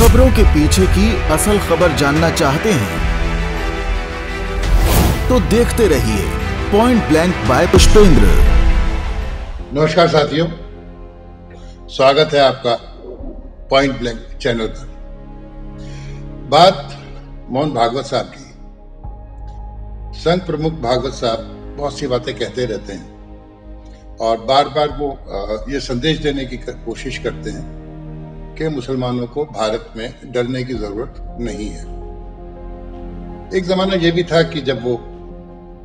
खबरों के पीछे की असल खबर जानना चाहते हैं तो देखते रहिए पॉइंट ब्लैंक बाय पुष्पेंद्र। नमस्कार साथियों, स्वागत है आपका पॉइंट ब्लैंक चैनल पर। बात मोहन भागवत साहब की। संघ प्रमुख भागवत साहब बहुत सी बातें कहते रहते हैं और बार बार वो ये संदेश देने की कोशिश करते हैं कि मुसलमानों को भारत में डरने की जरूरत नहीं है। एक जमाना ये भी था कि जब वो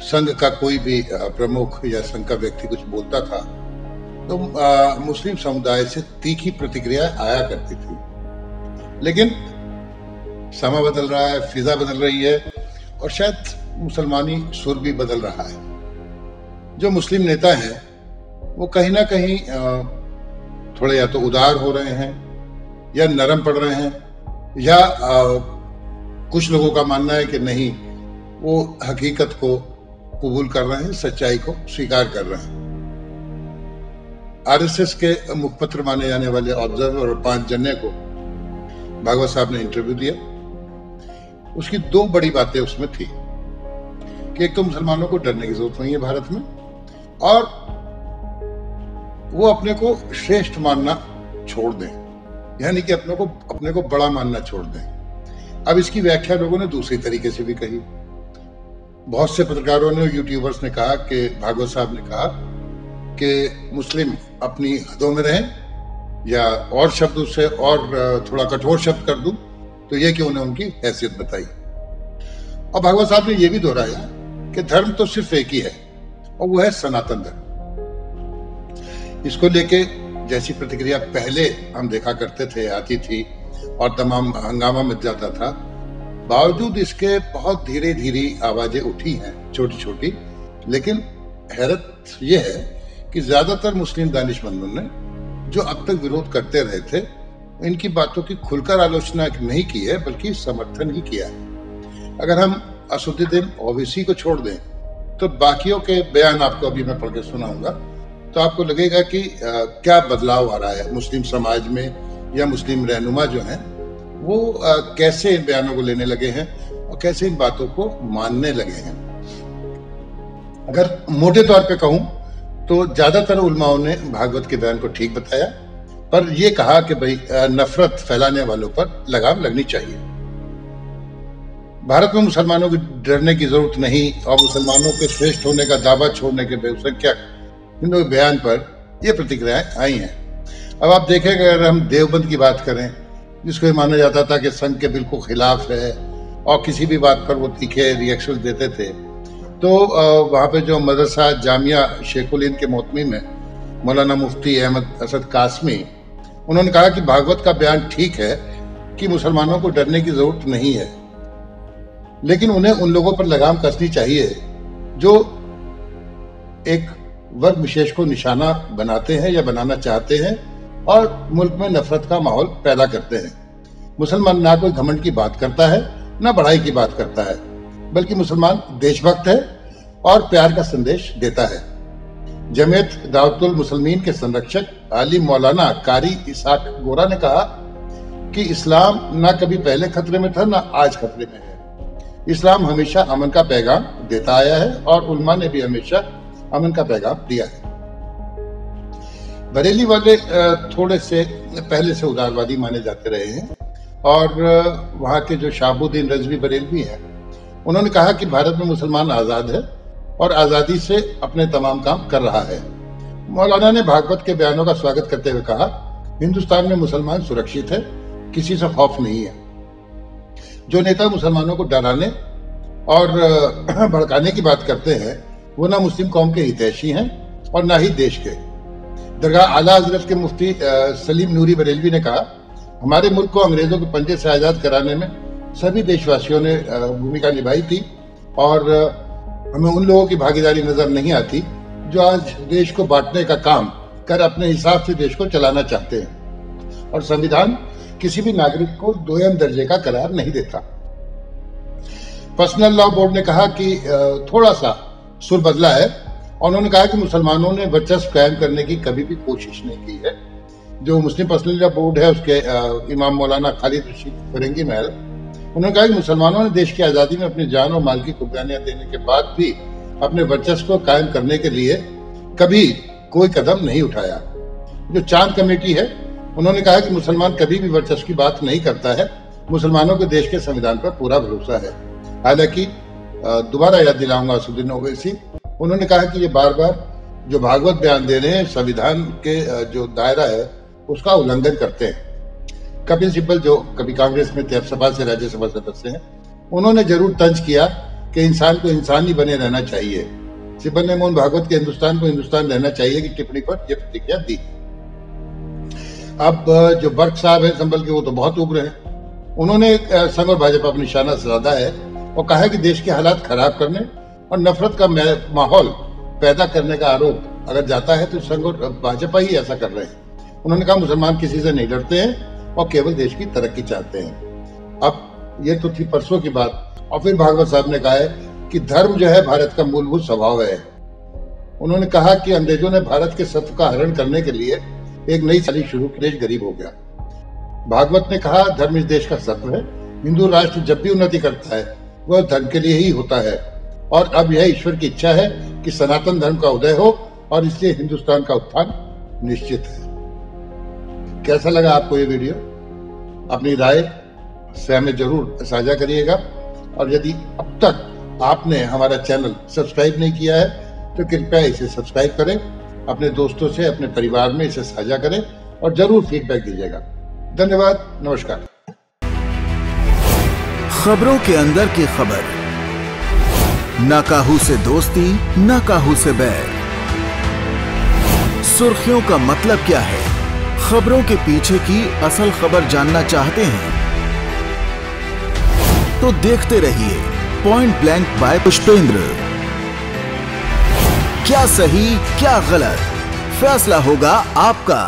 संघ का कोई भी प्रमुख या संघ का व्यक्ति कुछ बोलता था तो मुस्लिम समुदाय से तीखी प्रतिक्रिया आया करती थी। लेकिन समय बदल रहा है, फिजा बदल रही है और शायद मुसलमानी सुर भी बदल रहा है। जो मुस्लिम नेता हैं वो कहीं ना कहीं थोड़े या तो उदार हो रहे हैं या नरम पड़ रहे हैं या कुछ लोगों का मानना है कि नहीं, वो हकीकत को कबूल कर रहे हैं, सच्चाई को स्वीकार कर रहे हैं। आरएसएस के मुखपत्र माने जाने वाले ऑब्जर्वर और 5 जनवरी को भागवत साहब ने इंटरव्यू दिया। उसकी 2 बड़ी बातें उसमें थी कि एक तो मुसलमानों को डरने की जरूरत नहीं है भारत में, और वो अपने को श्रेष्ठ मानना छोड़ दें, यानी कि अपने को बड़ा मानना छोड़ दें। अब इसकी व्याख्या लोगों ने दूसरी तरीके से भी कही। बहुत से पत्रकारों ने, यूट्यूबर्स ने कहा कि भागवत साहब ने कहा कि मुस्लिम अपनी हदों में रहें, या और शब्द उससे और थोड़ा कठोर शब्द कर दूं तो ये कि उन्हें उनकी हैसियत बताई। और भागवत साहब ने यह भी दोहराया कि धर्म तो सिर्फ एक ही है और वो है सनातन धर्म। इसको लेके जैसी प्रतिक्रिया पहले हम देखा करते थे, आती थी और तमाम हंगामा मच जाता था, बावजूद इसके बहुत धीरे धीरे आवाजें उठी हैं, छोटी छोटी। लेकिन हैरत यह है कि ज्यादातर मुस्लिम दानिशमंदों ने जो अब तक विरोध करते रहे थे, इनकी बातों की खुलकर आलोचना नहीं की है, बल्कि समर्थन ही किया है। अगर हम असदुद्दीन ओवैसी को छोड़ दें तो बाकियों के बयान आपको अभी मैं पढ़ के सुनाऊंगा, तो आपको लगेगा कि क्या बदलाव आ रहा है मुस्लिम समाज में, या मुस्लिम रहनुमा जो हैं वो कैसे इन बयानों को लेने लगे हैं और कैसे इन बातों को मानने लगे हैं। अगर मोटे तौर पे कहूं तो ज्यादातर उलमाओं ने भागवत के बयान को ठीक बताया, पर यह कहा कि भाई नफरत फैलाने वालों पर लगाम लगनी चाहिए। भारत में मुसलमानों को डरने की जरूरत नहीं और मुसलमानों के श्रेष्ठ होने का दावा छोड़ने के बेसंख्यक इन बयान पर यह प्रतिक्रियाएं आई हैं। अब आप देखेंगे, अगर हम देवबंद की बात करें, जिसको माना जाता था कि संघ के बिल्कुल खिलाफ है और किसी भी बात पर वो तीखे रिएक्शन देते थे, तो वहां पे जो मदरसा जामिया शेखुल हिंद के मोहतमी में मौलाना मुफ्ती अहमद असद कासमी, उन्होंने कहा कि भागवत का बयान ठीक है कि मुसलमानों को डरने की जरूरत नहीं है, लेकिन उन्हें उन लोगों पर लगाम कसनी चाहिए जो एक वर्ग विशेष को निशाना बनाते हैं या बनाना चाहते हैं और मुल्क में नफरत का माहौल पैदा करते हैं। मुसलमान ना कोई घमंड की बात करता है, ना बढ़ाई की बात करता है, बल्कि मुसलमान देशभक्त है और प्यार का संदेश देता है। जमीयत दावतुल मुसलमीन के संरक्षक आलिम मौलाना कारी इसाक गोरा ने कहा कि इस्लाम ना कभी पहले खतरे में था, ना आज खतरे में है। इस्लाम हमेशा अमन का पैगाम देता आया है और उलमा ने भी हमेशा अमन का पैगाम दिया है। बरेली वाले थोड़े से पहले से उदारवादी माने जाते रहे हैं, और वहां के जो शहाबुद्दीन रजवी बरेलवी हैं, उन्होंने कहा कि भारत में मुसलमान आजाद है और आजादी से अपने तमाम काम कर रहा है। मौलाना ने भागवत के बयानों का स्वागत करते हुए कहा, हिंदुस्तान में मुसलमान सुरक्षित है, किसी से खौफ नहीं है। जो नेता मुसलमानों को डराने और भड़काने की बात करते हैं, वो ना मुस्लिम कौम के हितैषी हैं और ना ही देश के। दरगाह आला हजरत के मुफ्ती सलीम नूरी बरेलवी ने कहा, हमारे मुल्क को अंग्रेजों के पंजे से आजाद कराने में सभी देशवासियों ने भूमिका निभाई थी, और हमें उन लोगों की भागीदारी नजर नहीं आती जो आज देश को बांटने का काम कर अपने हिसाब से देश को चलाना चाहते हैं। और संविधान किसी भी नागरिक को दोयम दर्जे का करार नहीं देता। पर्सनल लॉ बोर्ड ने कहा कि थोड़ा सा सुर बदला है, और उन्होंने कहा कि मुसलमानों ने वर्चस्व कायम करने की कभी भी कोशिश नहीं की है। जो मुस्लिम पर्सनल बोर्ड है उसके इमाम मौलाना खालिद रशीद फिरंगी महल, उन्होंने कहा कि मुसलमानों ने देश की आज़ादी में अपनी जान और माल की कुर्बानियां देने के बाद भी अपने वर्चस्व को कायम करने के लिए कभी कोई कदम नहीं उठाया। जो चांद कमेटी है, उन्होंने कहा कि मुसलमान कभी भी वर्चस्व की बात नहीं करता है, मुसलमानों को देश के संविधान पर पूरा भरोसा है। हालांकि दोबारा याद दिलाऊंगा असदुद्दीन ओवैसी, उन्होंने कहा कि ये बार बार जो भागवत बयान दे रहे हैं संविधान के जो दायरा है उसका उल्लंघन करते हैं। कपिल सिब्बल जो कभी कांग्रेस में थे, अब सपा से राज्यसभा सदस्य हैं, उन्होंने जरूर तंज किया कि इंसान को इंसान ही बने रहना चाहिए। सिब्बल ने मोहन भागवत के हिंदुस्तान को हिंदुस्तान रहना चाहिए की टिप्पणी पर यह प्रतिक्रिया दी। अब जो बर्क साहब है संभल के, वो तो बहुत उग्र हैं। उन्होंने संघ और भाजपा पर निशाना साधा है और कहा है कि देश के हालात खराब करने और नफरत का माहौल पैदा करने का आरोप अगर जाता है तो संघ और भाजपा ही ऐसा कर रहे हैं। उन्होंने कहा मुसलमान किसी से नहीं डरते हैं और केवल देश की तरक्की चाहते हैं। अब ये तो थी परसों की बात। और फिर भागवत साहब ने कहा है कि धर्म जो है भारत का मूलभूत स्वभाव है। उन्होंने कहा कि अंग्रेजों ने भारत के सत्व का हरण करने के लिए एक नई चाली शुरू की, देश गरीब हो गया। भागवत ने कहा धर्म इस देश का सत्व है। हिंदू राष्ट्र जब भी उन्नति करता है वह धर्म के लिए ही होता है और अब यह ईश्वर की इच्छा है कि सनातन धर्म का उदय हो और इसलिए हिंदुस्तान का उत्थान निश्चित है। कैसा लगा आपको ये वीडियो? अपनी राय से हमें जरूर साझा करिएगा और यदि अब तक आपने हमारा चैनल सब्सक्राइब नहीं किया है तो कृपया इसे सब्सक्राइब करें, अपने दोस्तों से, अपने परिवार में इसे साझा करें और जरूर फीडबैक दीजिएगा। धन्यवाद, नमस्कार। खबरों के अंदर की खबर, ना काहू से दोस्ती, ना काहू से बैर। सुर्खियों का मतलब क्या है? खबरों के पीछे की असल खबर जानना चाहते हैं तो देखते रहिए पॉइंट ब्लैंक बाय पुष्पेंद्र। क्या सही क्या गलत, फैसला होगा आपका।